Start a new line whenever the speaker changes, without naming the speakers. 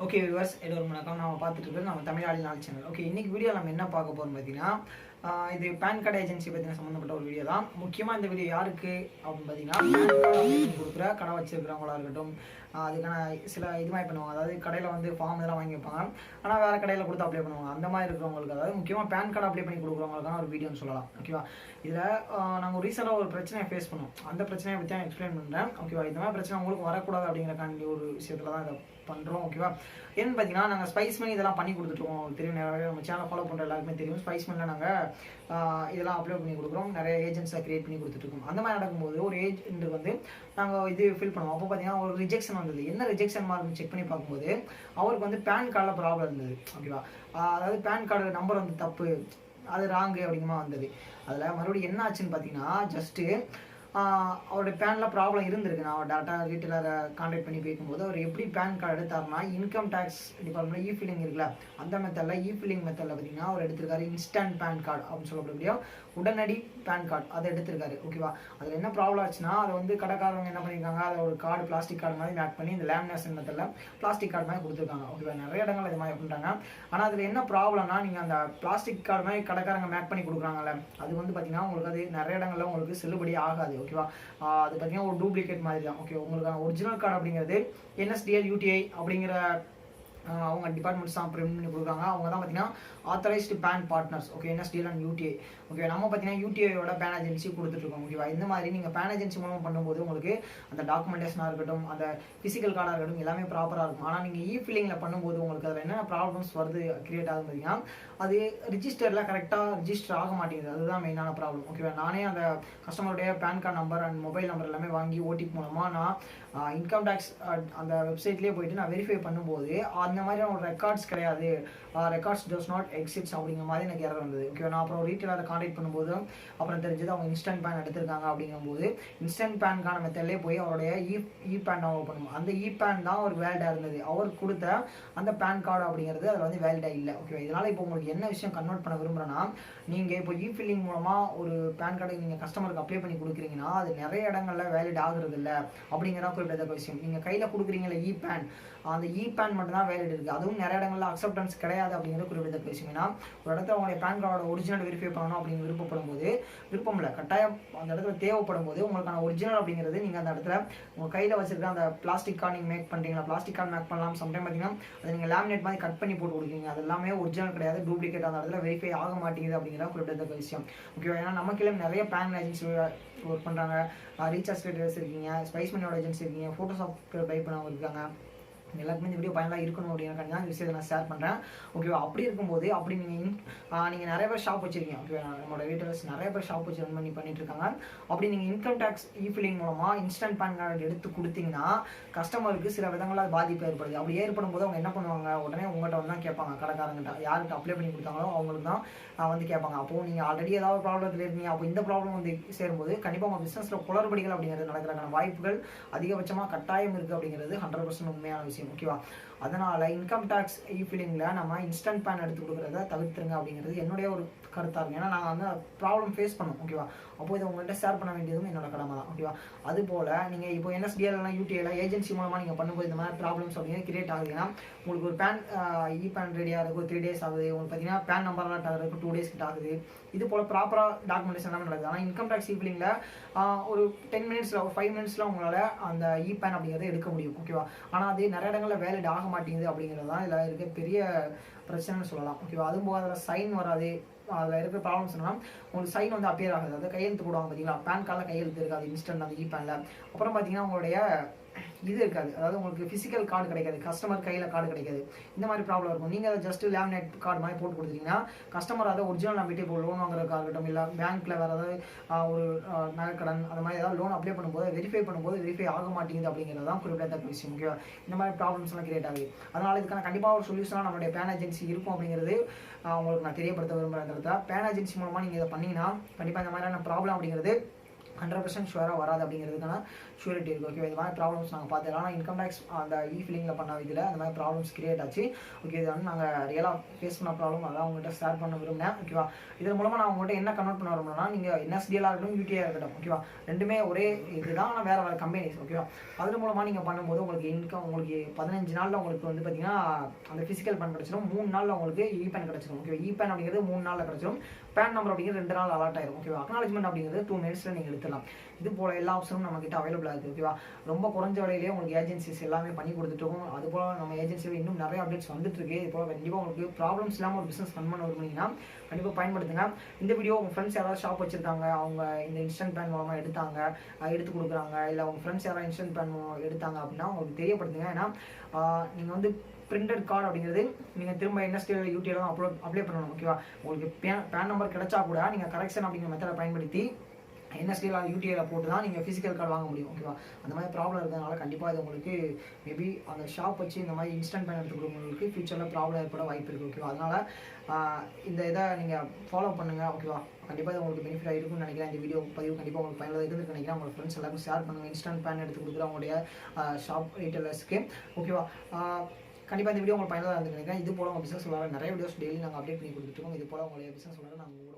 Okay viewers, எல்லோரும் வணக்கம். நம்ம பார்த்துட்டு இருக்கிறது நம்ம தமிழாளினால் சேனல். ஓகே, இன்னைக்கு வீடியோ நம்ம என்ன பார்க்க போகிறோம் பார்த்தீங்கன்னா, இது பேன் கார்டு ஏஜென்சி பற்றின சம்மந்தப்பட்ட ஒரு வீடியோ தான். முக்கியமாக இந்த வீடியோ யாருக்கு அப்படின்னு பார்த்தீங்கன்னா, பேன் கார்டு கொடுக்குற கடை வச்சிருக்கிறவங்களா இருக்கட்டும், அதுக்கான சில இது மாதிரி பண்ணுவாங்க. அதாவது கடையில் வந்து ஃபார்ம் இதெல்லாம் வாங்கி வைப்பாங்க, ஆனால் வேறு கடையில் கொடுத்து அப்ளை பண்ணுவாங்க. அந்த மாதிரி இருக்கிறவங்களுக்கு, அதாவது முக்கியமாக பேன் கார்டு அப்ளை பண்ணி கொடுக்குறவங்களுக்கான ஒரு வீடியோன்னு சொல்லலாம். ஓகேவா, இதில் நாங்கள் ரீசெண்டாக ஒரு பிரச்சனையை ஃபேஸ் பண்ணோம். அந்த பிரச்சனையை பற்றி நான் எக்ஸ்பிளைன் பண்ணுறேன். ஓகேவா, இந்த மாதிரி பிரச்சனை உங்களுக்கு வரக்கூடாது அப்படிங்கிறக்காண்டி ஒரு விஷயத்தில் தான் இதை பண்ணுறோம். ஓகேவா, ஏன்னு பார்த்தீங்கன்னா, நாங்கள் ஸ்பைஸ் மணி இதெல்லாம் பண்ணி கொடுத்துருவோம். தெரியும், நிறைய நம்ம சேனல் ஃபாலோ பண்ணுற எல்லாருக்குமே தெரியும். ஸ்பைஸ் மணியில் நாங்கள் இதெல்லாம் அப்ளை பண்ணி கொடுக்குறோம். நிறைய ஏஜென்ட்ஸை கிரியேட் பண்ணி கொடுத்துட்ருக்கோம். அந்த மாதிரி நடக்கும்போது ஒரு ஏஜென்ட்டுக்கு வந்து நாங்கள் இது ஃபில் பண்ணுவோம். அப்போ பார்த்தீங்கன்னா ஒரு ரிஜெக்ஷன் வந்தது. என்ன ரிஜெக்ஷன் மார்க்னு செக் பண்ணி பார்க்கும்போது அவருக்கு வந்து பேன் கார்டில் ப்ராப்ளம் இருந்தது. ஓகேவா, அதாவது பேன் கார்டு நம்பர் வந்து தப்பு, அது ராங்கு அப்படிங்கமா வந்தது. அதில் மறுபடியும் என்ன ஆச்சுன்னு பார்த்தீங்கன்னா, ஜஸ்ட்டு அவருடைய பேனில் ப்ராப்ளம் இருந்திருக்கு. நான் டேரெக்டாக ரீட்டெயிலரை கான்டாக்ட் பண்ணி பேசும்போது அவர் எப்படி பேன் கார்டு எடுத்தாருன்னா, இன்கம் டேக்ஸ் டிபார்ட்மெண்ட்டில் இ ஃபில்லிங் இருக்குல்ல, அந்த மெத்தடில் இ ஃபில்லிங் மெத்தடில் பார்த்தீங்கன்னா அவர் எடுத்திருக்காரு இன்ஸ்டன்ட் பேன் கார்டு அப்படின்னு சொல்லக்கூடிய உடனடி பேன் கார்டு அதை எடுத்திருக்காரு. ஓகேவா, அதில் என்ன ப்ராப்ளம் ஆச்சுன்னா, அதை வந்து கடைக்காரங்க என்ன பண்ணியிருக்காங்க, அதை ஒரு கார்டு பிளாஸ்டிக் கார்டு மாதிரி மேக் பண்ணி இந்த லேமினேஷன் மெத்தடில் பிளாஸ்டிக் கார்டு மாதிரி கொடுத்துருக்காங்க. ஓகேவா, நிறைய இடங்கள் இது மாதிரி பண்ணுறாங்க. ஆனால் அதில் என்ன ப்ராப்ளம்னா, நீங்கள் அந்த பிளாஸ்டிக் கார்டு மாதிரி கடைக்காரங்க மேக் பண்ணி கொடுக்குறாங்கல்ல, அது வந்து பார்த்தீங்கன்னா உங்களுக்கு அது நிறைய இடங்களில் உங்களுக்கு செல்லுபடி ஆகாது. ஓகேவா, அது பார்த்தீங்கன்னா ஒரு டூப்ளிகேட் மாதிரி தான். ஓகே, உங்களுக்கான ஒரிஜினல் கார்டு அப்படிங்கிறது என்எஸ்டிஎல் யூடிஐ அப்படிங்கிற அவங்க டிபார்ட்மெண்ட்ஸ் தான் பிரிண்ட் பண்ணி கொடுக்குறாங்க. அவங்க தான் பார்த்தீங்கன்னா authorised PAN partners. Okay, NSDL and UTI. Okay, நம்ம பார்த்தீங்கன்னா யூடிஐயோட பேன் ஏஜென்சி கொடுத்துட்ருக்கோம். ஓகேவா, இந்த மாதிரி நீங்கள் பேன் ஏஜென்சி மூலமாக பண்ணும்போது உங்களுக்கு அந்த டாக்குமெண்டேஷனாக இருக்கட்டும், அந்த ஃபிசிக்கல் கார்டாக இருக்கட்டும், எல்லாமே ப்ராப்பராக இருக்கும். ஆனால் நீங்கள் இ ஃபில்லிங்கில் பண்ணும்போது உங்களுக்கு அதில் என்ன ப்ராப்ளம்ஸ் வருது கிரியேட் ஆகுது பார்த்தீங்கன்னா, அது ரிஜிஸ்டரில் கரெக்டாக ரிஜிஸ்டர் ஆக மாட்டேங்குது. அதுதான் மெயினான ப்ராப்ளம். ஓகேவா, நானே அந்த கஸ்டமருடைய PAN card number and mobile number எல்லாமே வாங்கி ஓடிபி மூலமாக நான் இன்கம் டேக்ஸ் அந்த வெப்சைட்லேயே போயிட்டு நான் வெரிஃபை பண்ணும்போது அந்த மாதிரியான ஒரு ரெக்கார்ட்ஸ் கிடையாது, ரெக்கார்ட்ஸ் டஸ் நாட் எக்ஸிட்ஸ் அப்படிங்கிற மாதிரி எனக்கு எரர் வந்தது. ஓகே, நான் அப்புறம் ரீட்டெயிலரை கான்டாக்ட் பண்ணும்போது அப்புறம் தெரிஞ்சது அவங்க இன்ஸ்டன்ட் பேன் எடுத்திருக்காங்க. அப்படிங்கும்போது இன்ஸ்டன்ட் பேனுக்கான மெத்தட்லேயே போய் அவருடைய இ பேன் டவுன்லோட் பண்ணுவோம். அந்த இ பேன் தான் ஒரு வேலிடாக இருந்தது. அவர் கொடுத்த அந்த பேன் கார்டு அப்படிங்கிறது அதில் வந்து வேலிடாக இல்லை. ஓகே, இதனால் இப்போ உங்களுக்கு என்ன விஷயம் கன்வெர்ட் பண்ண விரும்புகிறேன்னா, நீங்கள் இப்போ இ ஃபில்லிங் மூலமாக ஒரு பேன் கார்டு நீங்கள் கஸ்டமருக்கு அப்ளை பண்ணி கொடுக்குறீங்கன்னா அது நிறைய இடங்களில் வேலிட் ஆகுறது இல்லை அப்படிங்கிறதா குறிப்பிட்ட விஷயம். நீங்கள் கையில் கொடுக்குறீங்களா இ பேன், அந்த இ பேன் மட்டும் தான் வேலிட் இருக்குது. அதுவும் நிறைய இடங்களில் அக்செப்டன்ஸ் கிடையாது அப்படிங்கிறது குறிப்பிட்ட விஷயம். ஏன்னா ஒரு இடத்துல உங்களுடைய பேன் கார்டோட ஒரிஜினல் வெரிஃபை பண்ணணும் அப்படின்னு விருப்பப்படும் போது, விருப்பம் இல்லை, கட்டாயம் அந்த இடத்துல தேவைப்படும் போது உங்களுக்கான ஒரிஜினல் அப்படிங்கிறது நீங்கள் அந்த இடத்துல உங்கள் கையில் வச்சிருக்க அந்த பிளாஸ்டிக் கார்டு நீங்கள் மேக் பண்ணுறீங்களா, பிளாஸ்டிக் கார்டு மேக் பண்ணலாம். சம்டைம் பார்த்தீங்கன்னா அதை நீங்கள் லேமினேட் மாதிரி கட் பண்ணி போட்டு கொடுக்குறீங்க, அது எல்லாமே ஒரிஜினல் கிடையாது, டூப்ளிகேட். அந்த இடத்துல வெரிஃபை ஆக மாட்டேங்குது அப்படிங்கிறத குறிப்பிட்ட விஷயம். ஓகேவா, ஏன்னா நமக்கு நிறைய பேன் ஏஜென்சி ஒர்க் பண்ணுறாங்க, ரீசார்ஜ் கிரியேட்டர்ஸ் இருக்கீங்க, ஸ்பைஸ் மணியோட ஏஜென்சி இருக்கீங்க, ஃபோட்டோஷாப் டைப் பண்ணவங்க இருக்காங்க. எல்லாருக்குமே இந்த வீடியோ பயனாக இருக்கணும் அப்படிங்கிறக்காண்டி தான் இந்த விஷயத்தை நான் ஷேர் பண்ணுறேன். ஓகேவா, அப்படி இருக்கும்போது அப்படி நீங்கள் நிறைய பேர் ஷாப் வச்சுருக்கீங்க. ஓகே, நம்மளோட ரீட்டெயிலர்ஸ் நிறைய பேர் ஷாப் வச்சு ரன் பண்ணிட்டு இருக்காங்க. அப்படி நீங்கள் இன்கம் டேக்ஸ் இ ஃபில்லிங் மூலமாக இன்ஸ்டன்ட் பேன் கார்டு எடுத்து கொடுத்தீங்கன்னா கஸ்டமருக்கு சில விதங்களால் பாதிப்பு ஏற்படுது. அப்படி ஏற்படும் போது அவங்க என்ன பண்ணுவாங்க, உடனே உங்கள்கிட்ட வந்து தான் கேட்பாங்க. கடைக்காரங்கிட்ட யார்கிட்ட அப்ளை பண்ணி கொடுத்தாங்களோ அவங்களுக்கு தான் வந்து கேட்பாங்க. அப்போது நீங்கள் ஆல்ரெடி ஏதாவது ப்ராப்ளத்தில் இருக்கீங்க, அப்போ இந்த ப்ராப்ளம் வந்து சேரும்போது கண்டிப்பாக உங்கள் பிஸ்னஸில் குளறுபடிகள் அப்படிங்கிறது நடக்கிறதுக்கான வாய்ப்புகள் அதிகபட்சமாக கட்டாயம் இருக்குது அப்படிங்கிறது 100% உண்மையான விஷயம். ஓகேவா, அதனால இன்கம் டேக்ஸ் இ ஃபில்லிங்கில் நம்ம இன்ஸ்டன்ட் பேன் எடுத்து கொடுக்குறத தவிர்த்துருங்க அப்படிங்கிறது என்னுடைய ஒரு கருத்தாக இருக்கும். ஏன்னா நாங்கள் வந்து ப்ராப்ளம் ஃபேஸ் பண்ணோம். ஓகேவா, அப்போ இதை உங்கள்கிட்ட ஷேர் பண்ண வேண்டியதும் என்னோட கடமை தான். ஓகேவா, அதுபோல் நீங்கள் இப்போ என்எஸ்டிஎல் யூடிஐல ஏஜென்சி மூலமாக நீங்கள் பண்ணும்போது இந்த மாதிரி ப்ராப்ளம்ஸ் அப்படிங்கிறது கிரியேட் ஆகுதுன்னா, உங்களுக்கு ஒரு பேன் இ பேன் ரெடியாக இருக்கும், 3 days ஆகுது. உங்களுக்கு பார்த்தீங்கன்னா பேன் நம்பர்லாம் ஆகுது 2 days கிட்ட ஆகுது. இது போல் ப்ராப்பராக டாக்குமெண்டேஷன் எல்லாமே நடக்குது. ஆனால் இன்கம் டேக்ஸ் இ ஃபில்லிங்கில் ஒரு 10 minutesல ஒரு 5 minutesல உங்களால் அந்த இ பேன் அப்படிங்கிறத எடுக்க முடியும். ஓகேவா, ஆனால் அது நிறைய இடங்களில் வேலிட் ஆக மாட்டேங்குது அப்படிங்கிறது தான் இதில் இருக்க பெரிய பிரச்சனைன்னு சொல்லலாம். ஓகேவா, அதுவும் போக அதில் சைன் வராது. அதில் இருக்கிற ப்ராப்ளம்ஸ் என்னன்னா, உங்களுக்கு சைன் வந்து அப்பியர் ஆகுது. அதாவது கையெழுத்து போடுவாங்க பார்த்தீங்களா, பேன் கார்டில் கையெழுத்து இருக்காது இன்ஸ்டன்ட் அந்த இ பேனில். அப்புறம் பார்த்தீங்கன்னா உங்களுடைய இது இருக்காது, அதாவது உங்களுக்கு ஃபிசிக்கல் கார்டு கிடைக்காது, கஸ்டமர் கையில் கார்டு கிடைக்காது. இந்த மாதிரி ப்ராப்ளம் இருக்கும். நீங்கள் அதை ஜஸ்ட் லேமினேட் கார்டு மாதிரி போட்டு கொடுத்தீங்கன்னா கஸ்டமர் அதை ஒரிஜினல் நம்பிட்டு இப்போ லோன் வாங்குறதுக்காக இருக்கட்டும், இல்லை பேங்க்கில் வேறு ஏதாவது ஒரு நகைக்கடன் அந்த மாதிரி ஏதாவது லோன் அப்ளை பண்ணும்போது வெரிஃபை ஆக மாட்டேங்குது அப்படிங்கிறது தான் குறிப்பிடத்தக்க விஷயம். ஓகேவா, இந்த மாதிரி ப்ராப்ளம்ஸ்லாம் கிரியேட் ஆகுது. அதனால் இதுக்கான கண்டிப்பாக ஒரு சொல்யூஷனாக நம்மளுடைய பேன் ஏஜென்சி இருக்கும் அப்படிங்கிறது உங்களுக்கு நான் தெரியப்படுத்த விரும்புகிறேங்கிறத. பேன் ஏஜென்சி மூலமாக நீங்கள் இதை பண்ணிங்கன்னா கண்டிப்பாக இந்த மாதிரியான ப்ராப்ளம் அப்படிங்கிறது 100% ஷுவராக வராது அப்படிங்கிறதுக்கான ஷூரிட்டி இருக்குது. ஓகே, இது மாதிரி ப்ராப்ளம்ஸ் நாங்கள் பார்த்துக்கலாம். ஆனால் இன்கம் டேக்ஸ் அந்த ஃபில்லிங்கில் பண்ண இதில் அந்த மாதிரி ப்ராப்ளம்ஸ் கிரியேட் ஆச்சு. ஓகே, இது வந்து நாங்கள் ரியலாக ஃபேஸ் பண்ண ப்ராப்ளம், அதான் உங்கள்கிட்ட ஷேர் பண்ண விரும்பினேன். ஓகேவா, இதன் மூலமாக நான் உங்கள்கிட்ட என்ன கன்வெர்ட் பண்ண விரும்புனா, நீங்கள் என்எஸ்டிஎல்லாக இருக்கட்டும் யூடிஐயாக இருக்கட்டும், ஓகேவா, ரெண்டுமே ஒரே இதுதான், ஆனால் வேறு வேறு கம்பெனிஸ். ஓகேவா, அது மூலமாக நீங்கள் பண்ணும்போது உங்களுக்கு இன்கம் உங்களுக்கு 15 நாளில் உங்களுக்கு வந்து பார்த்தீங்கன்னா அந்த ஃபிசிக்கல் பேன் கிடச்சிடும், 3 நாளில் உங்களுக்கு பேன் கிடச்சிடும். ஓகே, பேன் அப்படிங்கிறது 3 நாளில் கிடச்சிடும், பேன் நம்பர் அப்படிங்கிறது 2 நாள் அலாட் ஆயிரும். ஓகேவா, அக்னாலஜ்மெண்ட் அப்படிங்கிறது 2 மினிட்ஸில் நீங்கள் எடுத்துடலாம். இது போல் எல்லா ஆப்ஷனும் நம்மகிட்ட அவைலபிளாக இருக்குது. ஓகேவா, ரொம்ப குறைஞ்ச விலையிலேயே உங்களுக்கு ஏஜென்சிஸ் எல்லாமே பண்ணி கொடுத்துட்டோம். அதுபோல் நம்ம ஏஜென்சியில் இன்னும் நிறைய அப்டேட்ஸ் வந்துட்டு இருக்கு. இது போல் கண்டிப்பாக உங்களுக்கு ப்ராப்ளம்ஸ் இல்லாமல் ஒரு பிஸ்னஸ் ரன் பண்ண விரும்புனீங்கன்னா கண்டிப்பாக பயன்படுத்துங்க. இந்த வீடியோ உங்கள் ஃப்ரெண்ட்ஸ் யாராவது ஷாப் வச்சிருக்காங்க, அவங்க இந்த இன்ஸ்டன்ட் பேன் மூலமாக எடுத்து கொடுக்குறாங்க, இல்லை உங்கள் ஃப்ரெண்ட்ஸ் யாராவது இன்ஸ்டன்ட் பேன் எடுத்தாங்க அப்படின்னா உங்களுக்கு தெரியப்படுத்துங்க. ஏன்னா நீங்கள் வந்து பிரிண்டட் கார்டு அப்படிங்கிறது நீங்கள் திரும்ப என்எஸ்டிஎல் யூடிஐல தான் அப்ளை பண்ணணும். ஓகேவா, உங்களுக்கு பேன் நம்பர் கிடைச்சா கூட நீங்கள் கரெக்ஷன் அப்படிங்கிற மெத்தடை பயன்படுத்தி என்எஸ்டிஎல் யூடிஐல போட்டு தான் நீங்கள் ஃபிசிக்கல் கார்டு வாங்க முடியும். ஓகேவா, அந்த மாதிரி ப்ராப்ளம் இருக்கிறதுனால கண்டிப்பாக இது உங்களுக்கு மேபி அந்த ஷாப் வச்சு இந்த மாதிரி இன்ஸ்டன்ட் பேன் எடுத்து கொடுக்குறவங்களுக்கு ஃபியூச்சரில் ப்ராப்ளம் ஏற்பட வாய்ப்பு இருக்குது. ஓகேவா, அதனால் இந்த இதை நீங்கள் ஃபாலோ பண்ணுங்கள். ஓகேவா, கண்டிப்பாக இது உங்களுக்கு பெனிஃபிட் இருக்கும்னு நினைக்கிறேன். இந்த வீடியோ பதிவு கண்டிப்பாக உங்களுக்கு பயனுள்ளதாக இருக்குன்னு நினைக்கிறேன். உங்கள் ஃப்ரெண்ட்ஸ் எல்லாருக்கும் ஷேர் பண்ணுங்கள், இன்ஸ்டன்ட் பேன் எடுத்து கொடுக்குற அவங்களுடைய ஷாப் ரீட்டெயிலர்ஸ்க்கு. ஓகேவா, கண்டிப்பாக இந்த வீடியோ உங்களுக்கு பயனுள்ளதாக இருக்குன்னு நினைக்கிறேன். இது போல் உங்கள் பிஸ்னஸ் நிறைய வீடியோஸ் டெய்லி நாங்கள் அப்டேட் பண்ணி கொடுத்துருக்கோம். இது போல் உங்களுடைய பிஸ்னஸ் நாங்கள் உங்களோட